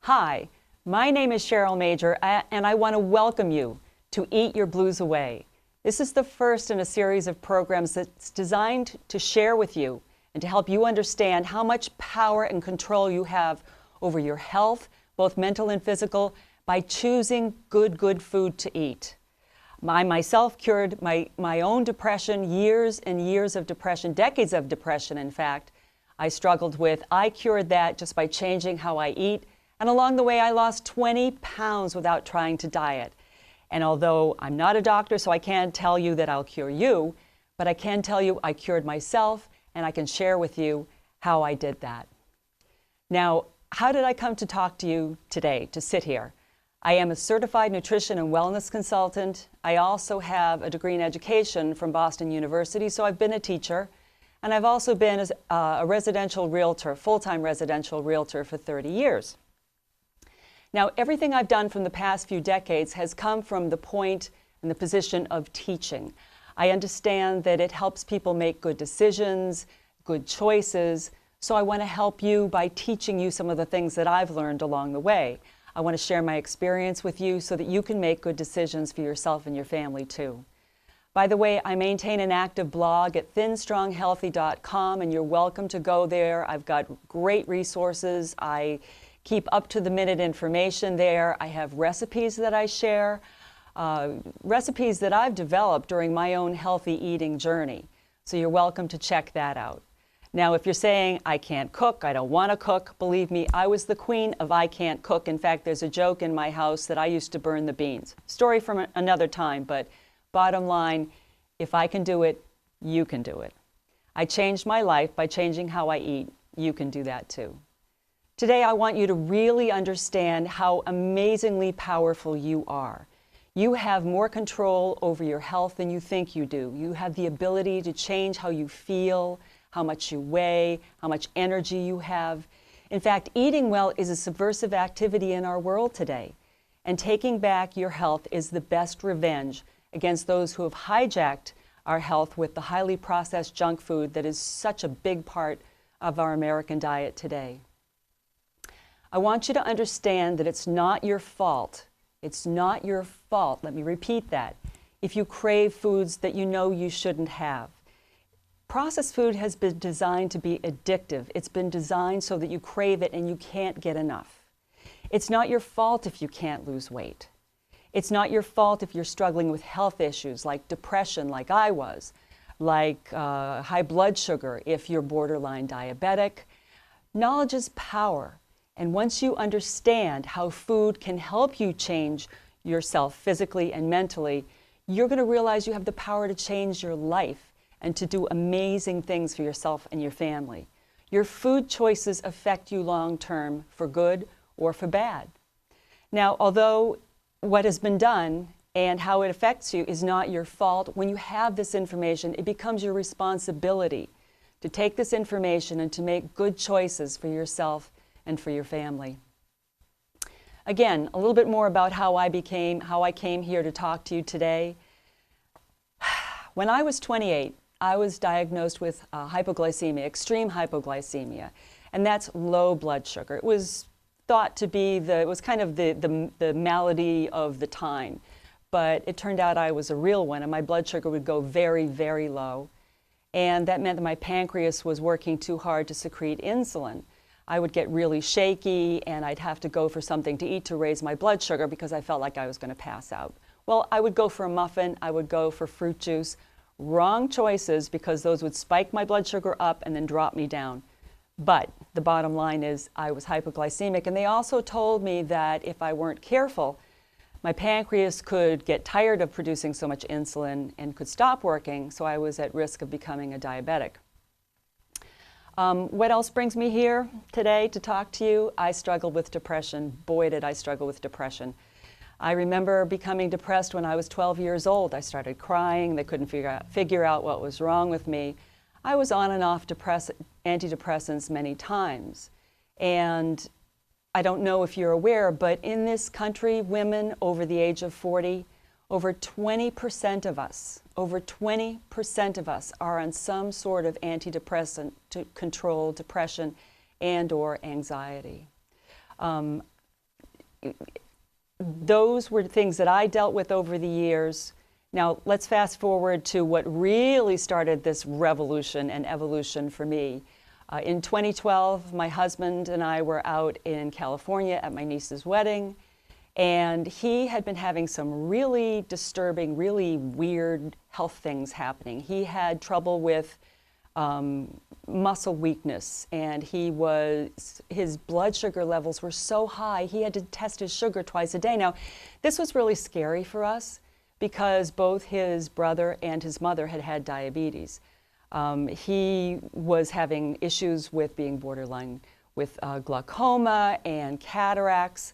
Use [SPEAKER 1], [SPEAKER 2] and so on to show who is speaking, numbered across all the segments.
[SPEAKER 1] Hi, my name is Cheryl Major, and I want to welcome you to Eat Your Blues Away. This is the first in a series of programs that's designed to share with you and to help you understand how much power and control you have over your health, both mental and physical, by choosing good food to eat. I myself cured my own depression, years and years of depression, decades of depression, in fact, I struggled with. I cured that just by changing how I eat. And along the way, I lost 20 pounds without trying to diet. And although I'm not a doctor, so I can't tell you that I'll cure you, but I can tell you I cured myself, and I can share with you how I did that. Now, how did I come to talk to you today, to sit here? I am a certified nutrition and wellness consultant. I also have a degree in education from Boston University, so I've been a teacher. And I've also been a residential realtor, full-time residential realtor for 30 years. Now, everything I've done from the past few decades has come from the point and the position of teaching. I understand that it helps people make good decisions, good choices, so I want to help you by teaching you some of the things that I've learned along the way. I want to share my experience with you so that you can make good decisions for yourself and your family too. By the way, I maintain an active blog at thinstronghealthy.com, and you're welcome to go there. I've got great resources. I keep up-to-the-minute information there. I have recipes that I share, recipes that I've developed during my own healthy eating journey. So you're welcome to check that out. Now, if you're saying, I can't cook, I don't want to cook, believe me, I was the queen of I can't cook. In fact, there's a joke in my house that I used to burn the beans. Story from another time, but bottom line, if I can do it, you can do it. I changed my life by changing how I eat. You can do that too. Today, I want you to really understand how amazingly powerful you are. You have more control over your health than you think you do. You have the ability to change how you feel, how much you weigh, how much energy you have. In fact, eating well is a subversive activity in our world today. And taking back your health is the best revenge against those who have hijacked our health with the highly processed junk food that is such a big part of our American diet today. I want you to understand that it's not your fault. It's not your fault, let me repeat that, if you crave foods that you know you shouldn't have. Processed food has been designed to be addictive. It's been designed so that you crave it and you can't get enough. It's not your fault if you can't lose weight. It's not your fault if you're struggling with health issues like depression, like I was, like high blood sugar, if you're borderline diabetic. Knowledge is power. And once you understand how food can help you change yourself physically and mentally, you're going to realize you have the power to change your life and to do amazing things for yourself and your family. Your food choices affect you long term for good or for bad. Now, although what has been done and how it affects you is not your fault, when you have this information, it becomes your responsibility to take this information and to make good choices for yourself and for your family. Again, a little bit more about how I came here to talk to you today. When I was 28, I was diagnosed with hypoglycemia, extreme hypoglycemia, and that's low blood sugar. It was thought to be it was kind of the malady of the time, but it turned out I was a real one, and my blood sugar would go very, very low, and that meant that my pancreas was working too hard to secrete insulin. I would get really shaky, and I'd have to go for something to eat to raise my blood sugar because I felt like I was going to pass out. Well, I would go for a muffin, I would go for fruit juice. Wrong choices, because those would spike my blood sugar up and then drop me down. But the bottom line is I was hypoglycemic, and they also told me that if I weren't careful, my pancreas could get tired of producing so much insulin and could stop working, so I was at risk of becoming a diabetic. What else brings me here today to talk to you? I struggled with depression. Boy, did I struggle with depression. I remember becoming depressed when I was 12 years old. I started crying. They couldn't figure out what was wrong with me. I was on and off antidepressants many times. And I don't know if you're aware, but in this country, women over the age of 40, over 20% of us are on some sort of antidepressant to control depression and or anxiety. those were things that I dealt with over the years. Now, let's fast forward to what really started this revolution and evolution for me. In 2012, my husband and I were out in California at my niece's wedding, and he had been having some really disturbing, really weird health things happening. He had trouble with muscle weakness, and his blood sugar levels were so high, he had to test his sugar twice a day. Now, this was really scary for us because both his brother and his mother had had diabetes. He was having issues with being borderline with glaucoma and cataracts,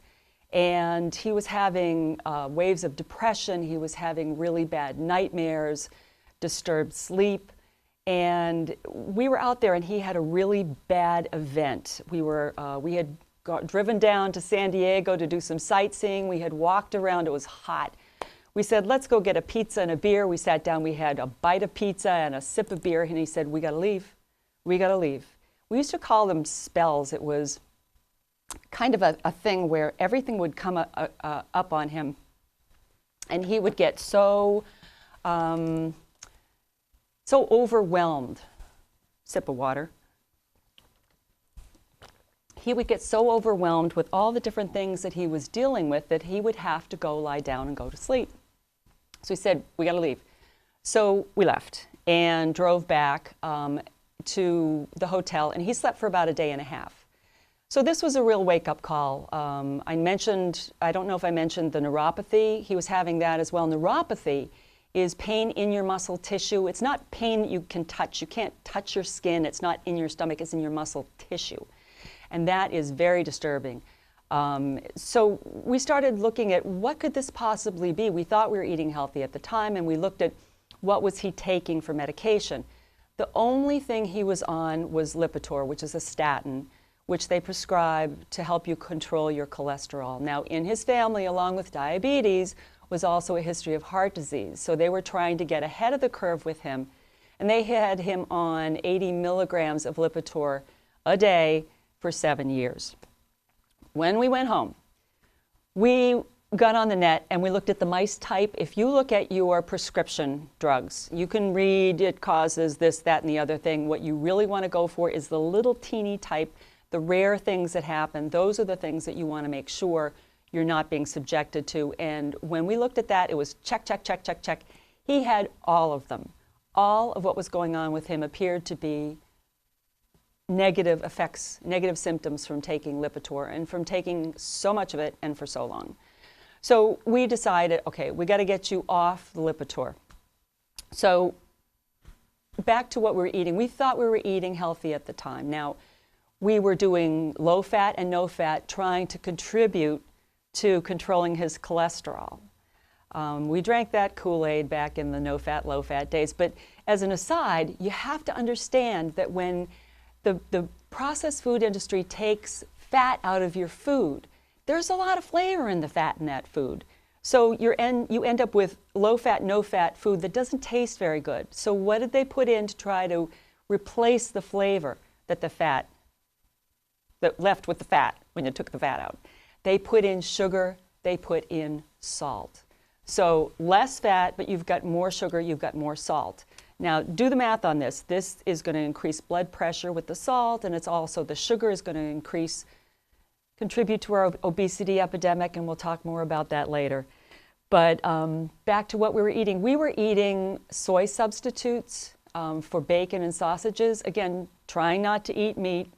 [SPEAKER 1] and he was having waves of depression. He was having really bad nightmares, disturbed sleep. And we were out there, and he had a really bad event. We had driven down to San Diego to do some sightseeing. We had walked around. It was hot. We said, let's go get a pizza and a beer. We sat down. We had a bite of pizza and a sip of beer. And he said, we got to leave. We got to leave. We used to call them spells. It was kind of a thing where everything would come up on him. And he would get so overwhelmed. Sip of water. He would get so overwhelmed with all the different things that he was dealing with that he would have to go lie down and go to sleep. So he said, we got to leave. So we left and drove back to the hotel, and he slept for about a day and a half. So this was a real wake-up call. I don't know if I mentioned the neuropathy. He was having that as well. Neuropathy is pain in your muscle tissue. It's not pain that you can touch. You can't touch your skin. It's not in your stomach. It's in your muscle tissue. And that is very disturbing. So we started looking at what could this possibly be. We thought we were eating healthy at the time, and we looked at what was he taking for medication. The only thing he was on was Lipitor, which is a statin, which they prescribe to help you control your cholesterol. Now, in his family, along with diabetes, was also a history of heart disease. So they were trying to get ahead of the curve with him, and they had him on 80 milligrams of Lipitor a day for 7 years. When we went home, we got on the net and we looked at the mice type. If you look at your prescription drugs, you can read it causes this, that, and the other thing. What you really want to go for is the little teeny type, the rare things that happen. Those are the things that you want to make sure you're not being subjected to. And when we looked at that, it was check, check, check, check, check. He had all of them. All of what was going on with him appeared to be negative effects, negative symptoms from taking Lipitor and from taking so much of it and for so long. So we decided, okay, we got to get you off the Lipitor. So back to what we were eating. We thought we were eating healthy at the time. Now, we were doing low fat and no fat, trying to contribute to controlling his cholesterol. We drank that Kool-Aid back in the no fat, low fat days. But as an aside, you have to understand that when the processed food industry takes fat out of your food, there's a lot of flavor in the fat in that food. So you end up with low fat, no fat food that doesn't taste very good. So what did they put in to try to replace the flavor that left with the fat when you took the fat out? They put in sugar, they put in salt. So less fat, but you've got more sugar, you've got more salt. Now, do the math on this. This is going to increase blood pressure with the salt, and it's also the sugar is going to contribute to our obesity epidemic, and we'll talk more about that later. But back to what we were eating. We were eating soy substitutes for bacon and sausages. Again, trying not to eat meat,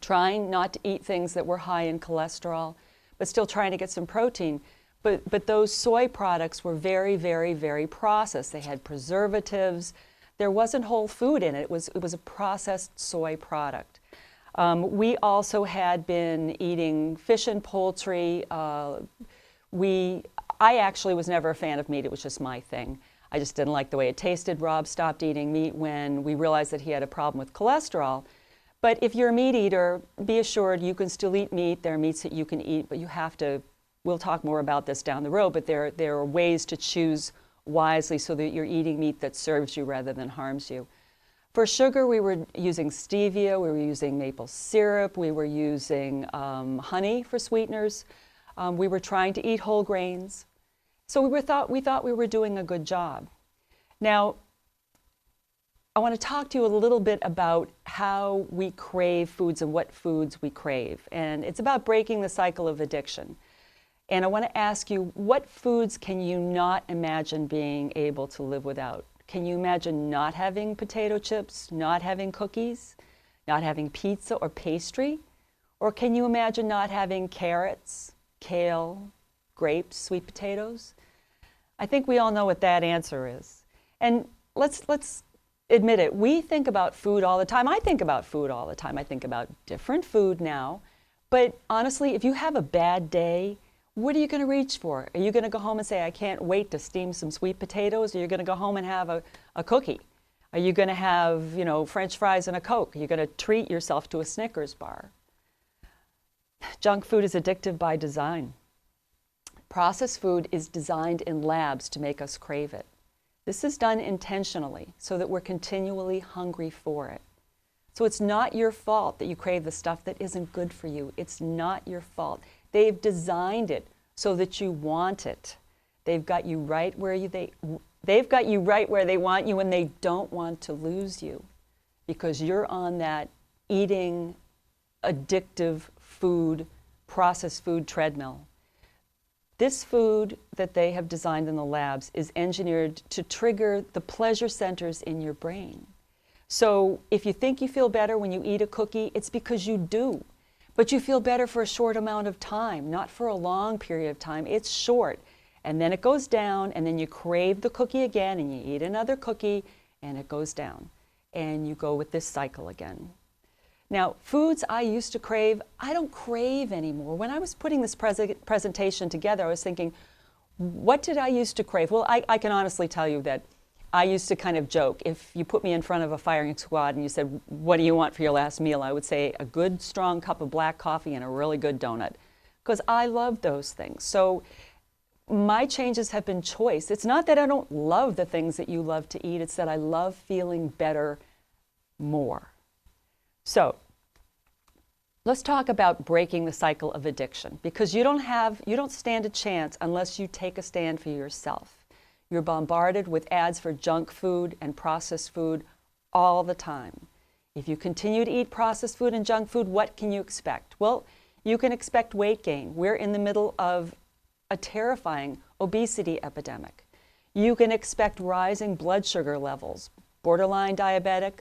[SPEAKER 1] trying not to eat things that were high in cholesterol, but still trying to get some protein. But those soy products were very, very, very processed. They had preservatives. There wasn't whole food in it. It was a processed soy product. We also had been eating fish and poultry. I actually was never a fan of meat. It was just my thing. I just didn't like the way it tasted. Rob stopped eating meat when we realized that he had a problem with cholesterol. But if you're a meat eater, be assured you can still eat meat. There are meats that you can eat, but you have to. We'll talk more about this down the road, but there are ways to choose wisely so that you're eating meat that serves you rather than harms you. For sugar, we were using stevia, we were using maple syrup, we were using honey for sweeteners. We were trying to eat whole grains. So we thought we were doing a good job. Now, I want to talk to you a little bit about how we crave foods and what foods we crave. And it's about breaking the cycle of addiction. And I want to ask you, what foods can you not imagine being able to live without? Can you imagine not having potato chips, not having cookies, not having pizza or pastry? Or can you imagine not having carrots, kale, grapes, sweet potatoes? I think we all know what that answer is. And let's admit it, we think about food all the time. I think about food all the time. I think about different food now. But honestly, if you have a bad day, what are you going to reach for? Are you going to go home and say, I can't wait to steam some sweet potatoes? Or you're going to go home and have a cookie? Are you going to have, French fries and a Coke? Are you going to treat yourself to a Snickers bar? Junk food is addictive by design. Processed food is designed in labs to make us crave it. This is done intentionally so that we're continually hungry for it. So it's not your fault that you crave the stuff that isn't good for you. It's not your fault. They've designed it so that you want it. They've got you right where they've got you right where they want you, and they don't want to lose you because you're on that eating addictive food, processed food treadmill. This food that they have designed in the labs is engineered to trigger the pleasure centers in your brain. So if you think you feel better when you eat a cookie, it's because you do. But you feel better for a short amount of time, not for a long period of time. It's short. And then it goes down, and then you crave the cookie again, and you eat another cookie, and it goes down. And you go with this cycle again. Now, foods I used to crave, I don't crave anymore. When I was putting this presentation together, I was thinking, what did I used to crave? Well, I can honestly tell you that I used to kind of joke. If you put me in front of a firing squad and you said, what do you want for your last meal? I would say a good, strong cup of black coffee and a really good donut, because I love those things. So my changes have been choice. It's not that I don't love the things that you love to eat. It's that I love feeling better more. So let's talk about breaking the cycle of addiction, because you don't stand a chance unless you take a stand for yourself. You're bombarded with ads for junk food and processed food all the time. If you continue to eat processed food and junk food, what can you expect? Well, you can expect weight gain. We're in the middle of a terrifying obesity epidemic. You can expect rising blood sugar levels, borderline diabetic.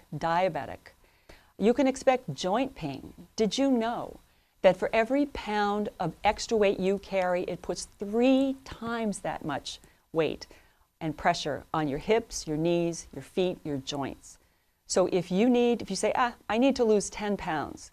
[SPEAKER 1] You can expect joint pain. Did you know that for every pound of extra weight you carry, it puts 3 times that much weight and pressure on your hips, your knees, your feet, your joints? So if you say, I need to lose 10 pounds,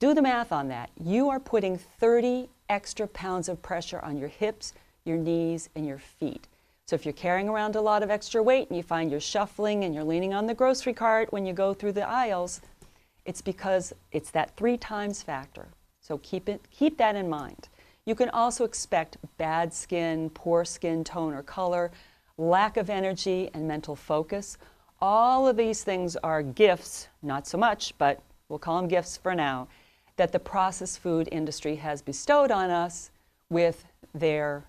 [SPEAKER 1] do the math on that. You are putting 30 extra pounds of pressure on your hips, your knees, and your feet. So if you're carrying around a lot of extra weight and you find you're shuffling and you're leaning on the grocery cart when you go through the aisles, it's because it's that 3 times factor. So keep that in mind. You can also expect bad skin, poor skin tone or color, lack of energy and mental focus. All of these things are gifts, not so much, but we'll call them gifts for now, that the processed food industry has bestowed on us with their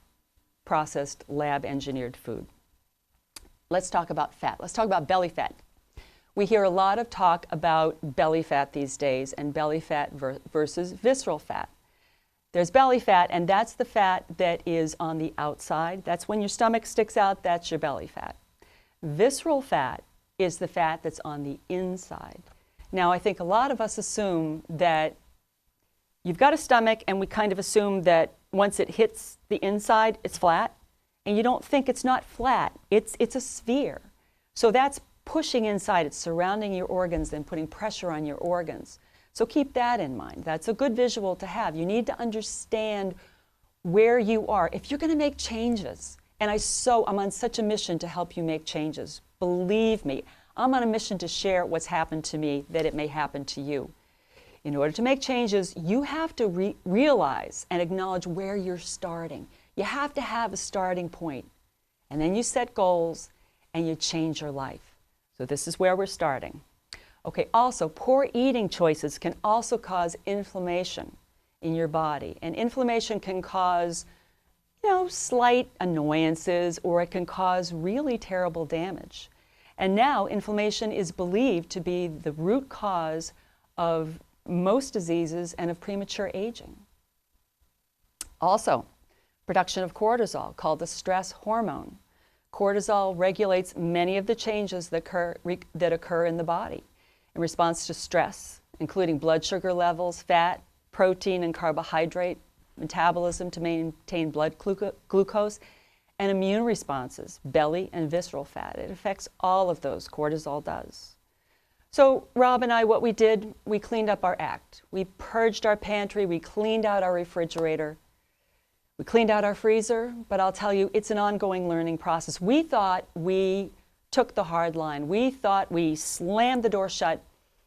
[SPEAKER 1] processed lab-engineered food. Let's talk about fat. Let's talk about belly fat. We hear a lot of talk about belly fat these days, and belly fat versus visceral fat. There's belly fat, and that's the fat that is on the outside. That's when your stomach sticks out, that's your belly fat. Visceral fat is the fat that's on the inside. Now, I think a lot of us assume that you've got a stomach, and we kind of assume that once it hits the inside, it's flat. And you don't think it's not flat. It's a sphere. So that's pushing inside. It's surrounding your organs and putting pressure on your organs. So keep that in mind. That's a good visual to have. You need to understand where you are. If you're going to make changes, and I'm on such a mission to help you make changes. Believe me, I'm on a mission to share what's happened to me, that it may happen to you. In order to make changes, you have to realize and acknowledge where you're starting. You have to have a starting point. And then you set goals and you change your life. So this is where we're starting. Okay, also, poor eating choices can also cause inflammation. in your body. And inflammation can cause, slight annoyances, or it can cause really terrible damage. And now inflammation is believed to be the root cause of most diseases and of premature aging. Also, production of cortisol, called the stress hormone. Cortisol regulates many of the changes that occur in the body in response to stress, including blood sugar levels, fat, protein, and carbohydrate metabolism to maintain blood glucose, and immune responses, belly and visceral fat. It affects all of those, cortisol does. So Rob and I, what we did, we cleaned up our act. We purged our pantry, we cleaned out our refrigerator, we cleaned out our freezer, but I'll tell you, it's an ongoing learning process. We thought we took the hard line. We thought we slammed the door shut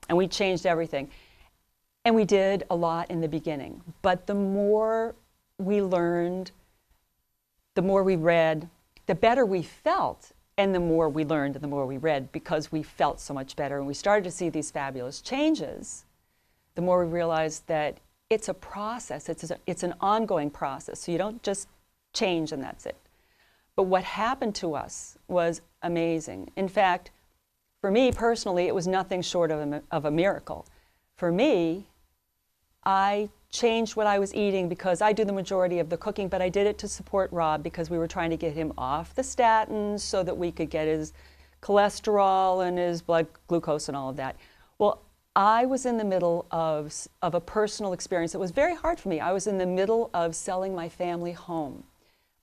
[SPEAKER 1] and we changed everything. And we did a lot in the beginning. But the more we learned, the more we read, the better we felt. And the more we learned and the more we read, because we felt so much better and we started to see these fabulous changes, the more we realized that it's a process, it's an ongoing process. So you don't just change and that's it. But what happened to us was amazing. In fact, for me personally, it was nothing short of a miracle. For me, I changed what I was eating because I do the majority of the cooking, but I did it to support Rob because we were trying to get him off the statins so that we could get his cholesterol and his blood glucose and all of that. Well, I was in the middle of a personal experience that was very hard for me. I was in the middle of selling my family home.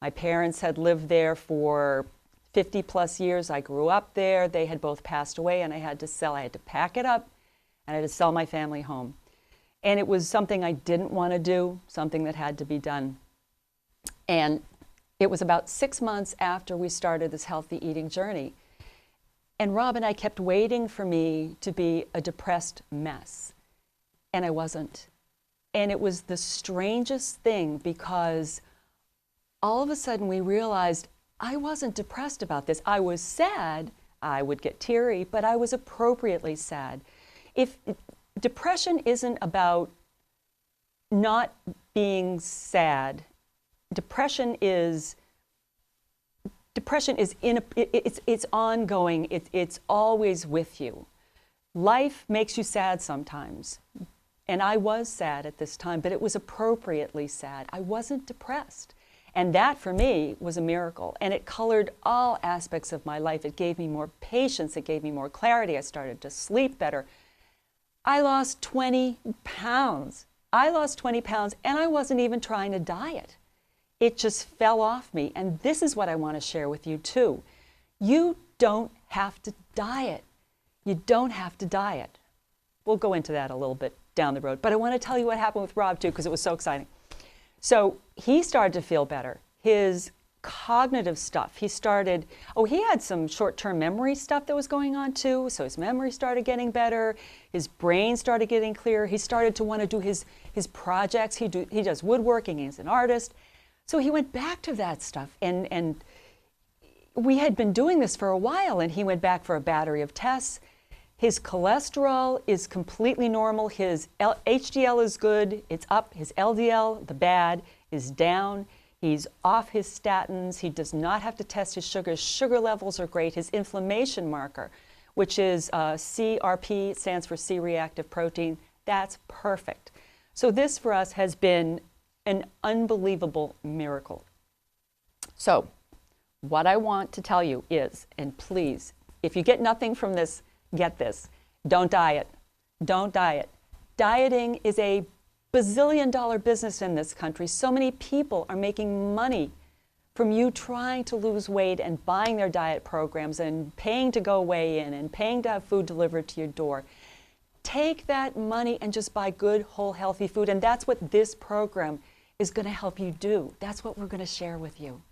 [SPEAKER 1] My parents had lived there for 50 plus years. I grew up there. They had both passed away and I had to sell. I had to pack it up and I had to sell my family home. And it was something I didn't want to do, something that had to be done. And it was about 6 months after we started this healthy eating journey. And Rob and I kept waiting for me to be a depressed mess. And I wasn't. And it was the strangest thing because all of a sudden we realized I wasn't depressed about this. I was sad. I would get teary, but I was appropriately sad. If depression isn't about not being sad, depression is it's ongoing. It's always with you. Life makes you sad sometimes. And I was sad at this time, but it was appropriately sad. I wasn't depressed. And that for me was a miracle. And it colored all aspects of my life. It gave me more patience. It gave me more clarity. I started to sleep better. I lost 20 pounds. I lost 20 pounds and I wasn't even trying to diet. It just fell off me. And this is what I want to share with you too. You don't have to diet. You don't have to diet. We'll go into that a little bit down the road. But I want to tell you what happened with Rob too, because it was so exciting. So he started to feel better. His cognitive stuff, he had some short-term memory stuff that was going on too. So his memory started getting better. His brain started getting clearer. He started to want to do his projects. He does woodworking. He's an artist. So he went back to that stuff. And we had been doing this for a while, and he went back for a battery of tests. His cholesterol is completely normal. His HDL is good. It's up. His LDL, the bad, is down. He's off his statins. He does not have to test his sugars. Sugar levels are great. His inflammation marker, which is CRP, stands for C-reactive protein, that's perfect. So this for us has been an unbelievable miracle. So what I want to tell you is, and please, if you get nothing from this, get this. Don't diet. Don't diet. Dieting is a bazillion-dollar business in this country. So many people are making money from you trying to lose weight and buying their diet programs and paying to go weigh in and paying to have food delivered to your door. Take that money and just buy good, whole, healthy food. And that's what this program is going to help you do. That's what we're going to share with you.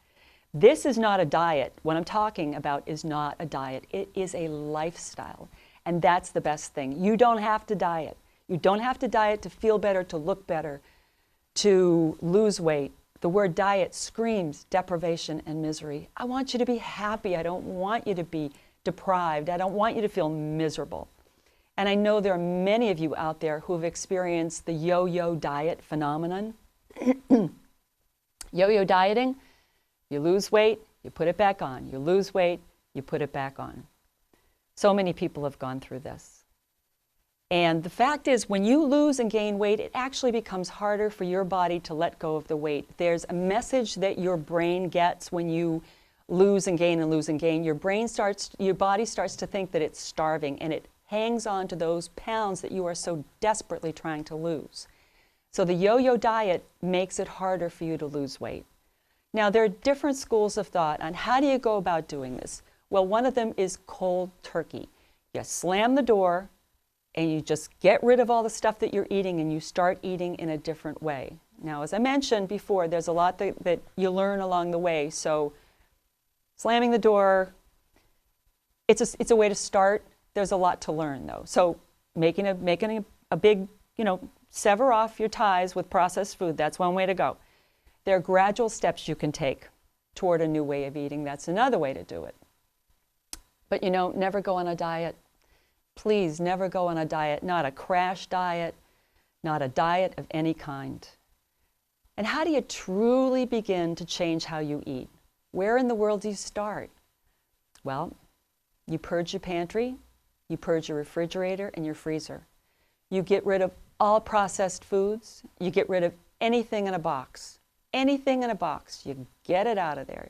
[SPEAKER 1] This is not a diet. What I'm talking about is not a diet. It is a lifestyle. And that's the best thing. You don't have to diet. You don't have to diet to feel better, to look better, to lose weight. The word diet screams deprivation and misery. I want you to be happy. I don't want you to be deprived. I don't want you to feel miserable. And I know there are many of you out there who have experienced the yo-yo diet phenomenon. Yo-yo dieting, you lose weight, you put it back on. You lose weight, you put it back on. So many people have gone through this. And the fact is, when you lose and gain weight, it actually becomes harder for your body to let go of the weight. There's a message that your brain gets when you lose and gain and lose and gain. Your body starts to think that it's starving, and it hangs on to those pounds that you are so desperately trying to lose. So the yo-yo diet makes it harder for you to lose weight. Now, there are different schools of thought on how do you go about doing this. Well, one of them is cold turkey. You slam the door and you just get rid of all the stuff that you're eating and you start eating in a different way. Now, as I mentioned before, there's a lot that you learn along the way. So slamming the door, it's a way to start. There's a lot to learn, though. So making a big, sever off your ties with processed food, that's one way to go. There are gradual steps you can take toward a new way of eating. That's another way to do it. But never go on a diet. Please never go on a diet, not a crash diet, not a diet of any kind. And how do you truly begin to change how you eat? Where in the world do you start? Well, you purge your pantry, you purge your refrigerator and your freezer. You get rid of all processed foods. You get rid of anything in a box. Anything in a box, you get it out of there.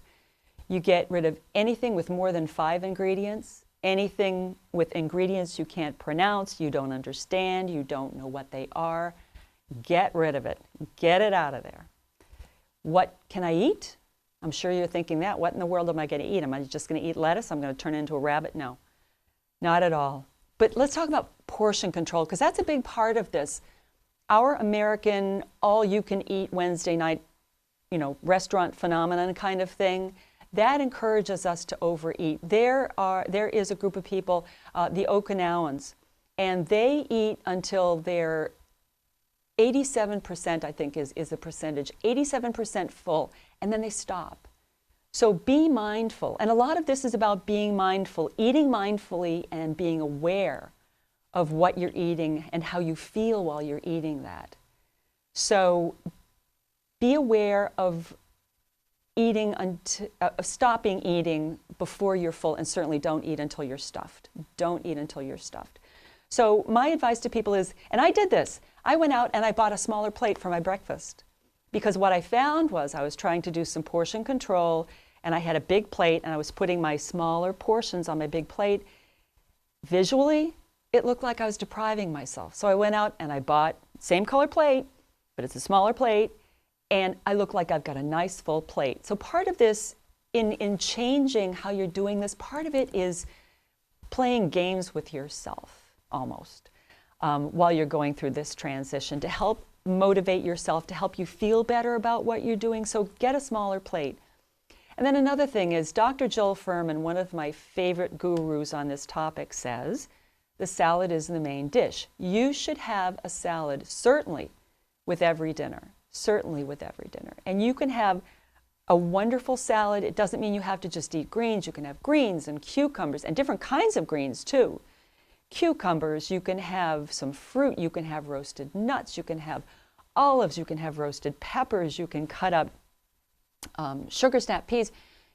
[SPEAKER 1] You get rid of anything with more than 5 ingredients, anything with ingredients you can't pronounce, you don't understand, you don't know what they are. Get rid of it. Get it out of there. What can I eat? I'm sure you're thinking that. What in the world am I going to eat? Am I just going to eat lettuce? I'm going to turn into a rabbit? No, not at all. But let's talk about portion control, because that's a big part of this. Our American all-you-can-eat Wednesday night, restaurant phenomenon kind of thing, that encourages us to overeat. There is a group of people, the Okinawans, and they eat until they're 87%, I think is the percentage, 87% full, and then they stop. So be mindful. And a lot of this is about being mindful, eating mindfully and being aware of what you're eating and how you feel while you're eating that. So be aware of stopping eating before you're full, and certainly don't eat until you're stuffed. Don't eat until you're stuffed. So my advice to people is, and I did this, I went out and I bought a smaller plate for my breakfast, because what I found was I was trying to do some portion control, and I had a big plate and I was putting my smaller portions on my big plate. Visually, it looked like I was depriving myself. So I went out and I bought same color plate, but it's a smaller plate, and I look like I've got a nice full plate. So part of this, in changing how you're doing this, part of it is playing games with yourself, almost, while you're going through this transition, to help motivate yourself, to help you feel better about what you're doing. So get a smaller plate. And then another thing is, Dr. Joel Fuhrman, one of my favorite gurus on this topic, says the salad is the main dish. You should have a salad, certainly with every dinner. Certainly with every dinner. And you can have a wonderful salad. It doesn't mean you have to just eat greens. You can have greens and cucumbers and different kinds of greens too. Cucumbers, you can have some fruit, you can have roasted nuts, you can have olives, you can have roasted peppers, you can cut up sugar snap peas.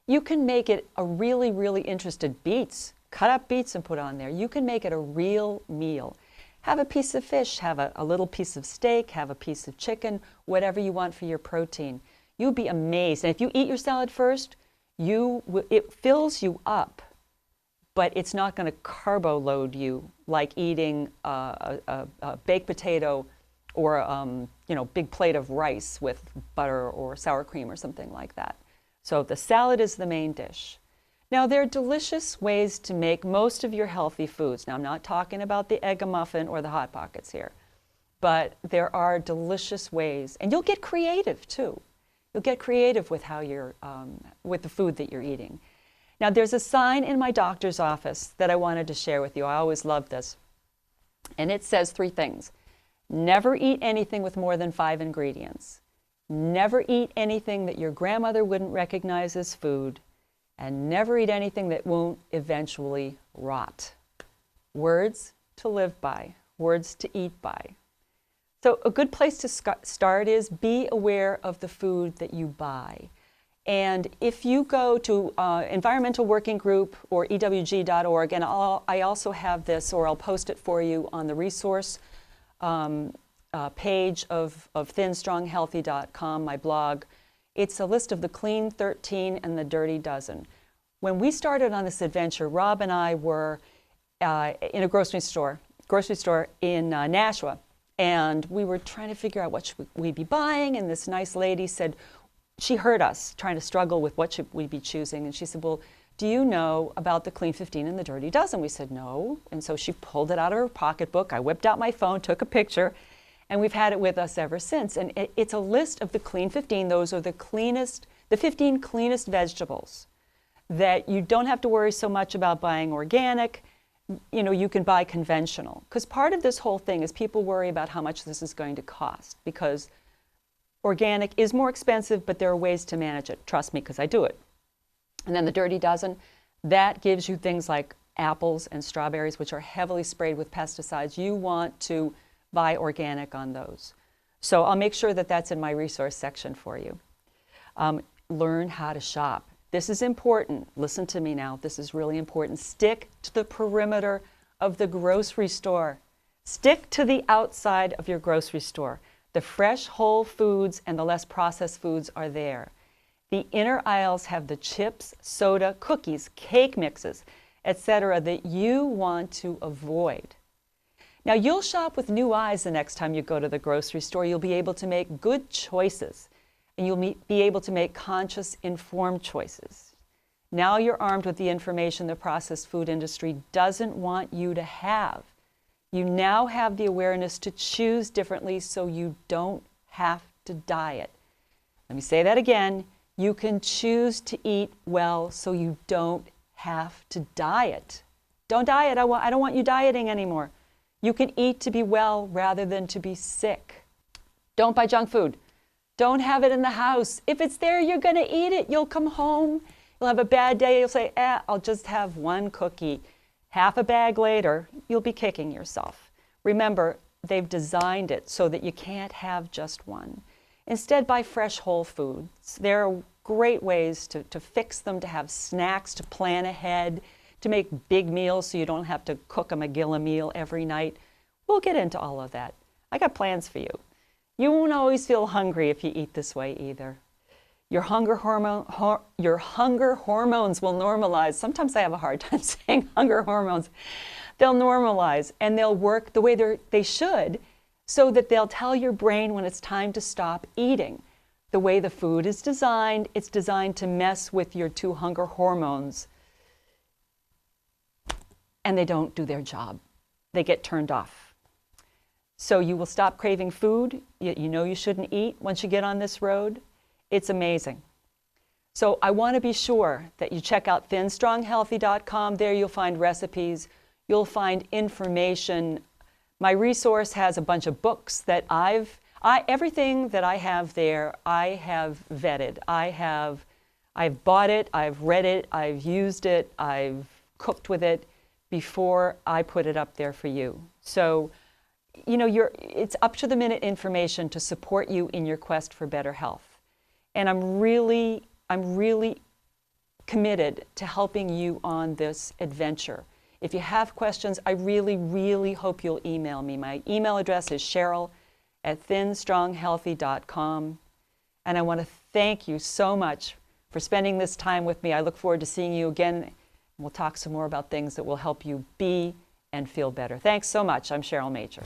[SPEAKER 1] You can make it a really, really interesting beets. Cut up beets and put on there. You can make it a real meal. Have a piece of fish, have a little piece of steak, have a piece of chicken, whatever you want for your protein. You'll be amazed. And if you eat your salad first, it fills you up, but it's not going to carbo load you like eating a baked potato or big plate of rice with butter or sour cream or something like that. So the salad is the main dish. Now, there are delicious ways to make most of your healthy foods. Now, I'm not talking about the Egg Muffin or the Hot Pockets here, but there are delicious ways, and you'll get creative too. You'll get creative with how you're, with the food that you're eating. Now, there's a sign in my doctor's office that I wanted to share with you. I always love this, and it says 3 things. Never eat anything with more than 5 ingredients. Never eat anything that your grandmother wouldn't recognize as food. And never eat anything that won't eventually rot. Words to live by, words to eat by. So a good place to start is be aware of the food that you buy. And if you go to Environmental Working Group or EWG.org, and I also have this, or I'll post it for you on the resource page of thinstronghealthy.com, my blog. It's a list of the Clean 13 and the Dirty Dozen. When we started on this adventure, Rob and I were in a grocery store in Nashua, and we were trying to figure out what should we'd be buying, and this nice lady said, she heard us trying to struggle with what should we be choosing, and she said, well, do you know about the Clean 15 and the Dirty Dozen? We said, no. And so she pulled it out of her pocketbook. I whipped out my phone, took a picture, and we've had it with us ever since. And it's a list of the Clean 15. Those are the 15 cleanest vegetables that you don't have to worry so much about buying organic. You know, you can buy conventional. Because part of this whole thing is people worry about how much this is going to cost, because organic is more expensive, but there are ways to manage it. Trust me, because I do it. And then the Dirty Dozen, that gives you things like apples and strawberries, which are heavily sprayed with pesticides. You want to buy organic on those. So I'll make sure that that's in my resource section for you. Learn how to shop. This is important. Listen to me now. This is really important. Stick to the perimeter of the grocery store. Stick to the outside of your grocery store. The fresh, whole foods and the less processed foods are there. The inner aisles have the chips, soda, cookies, cake mixes, etc. that you want to avoid. Now, you'll shop with new eyes the next time you go to the grocery store. You'll be able to make good choices, and you'll be able to make conscious, informed choices. Now you're armed with the information the processed food industry doesn't want you to have. You now have the awareness to choose differently so you don't have to diet. Let me say that again. You can choose to eat well so you don't have to diet. Don't diet. I don't want you dieting anymore. You can eat to be well rather than to be sick. Don't buy junk food. Don't have it in the house. If it's there, you're going to eat it. You'll come home. You'll have a bad day. You'll say, I'll just have one cookie. Half a bag later, you'll be kicking yourself. Remember, they've designed it so that you can't have just one. Instead, buy fresh whole foods. There are great ways to fix them, to have snacks, to plan ahead, to make big meals so you don't have to cook a McGilla meal every night. We'll get into all of that. I got plans for you. You won't always feel hungry if you eat this way either. Your hunger hormones will normalize. Sometimes I have a hard time saying hunger hormones. They'll normalize and they'll work the way they should, so that they'll tell your brain when it's time to stop eating. The way the food is designed, it's designed to mess with your two hunger hormones, and they don't do their job. They get turned off. So you will stop craving food you know you shouldn't eat once you get on this road. It's amazing. So I want to be sure that you check out thinstronghealthy.com. There you'll find recipes. You'll find information. My resource has a bunch of books that everything that I have there, I have vetted. I've bought it, I've read it, I've used it, I've cooked with it before I put it up there for you. So, you know, it's up to the minute information to support you in your quest for better health. And I'm really committed to helping you on this adventure. If you have questions, I really, really hope you'll email me. My email address is Cheryl@thinstronghealthy.com. And I want to thank you so much for spending this time with me. I look forward to seeing you again. We'll talk some more about things that will help you be and feel better. Thanks so much. I'm Cheryl Major.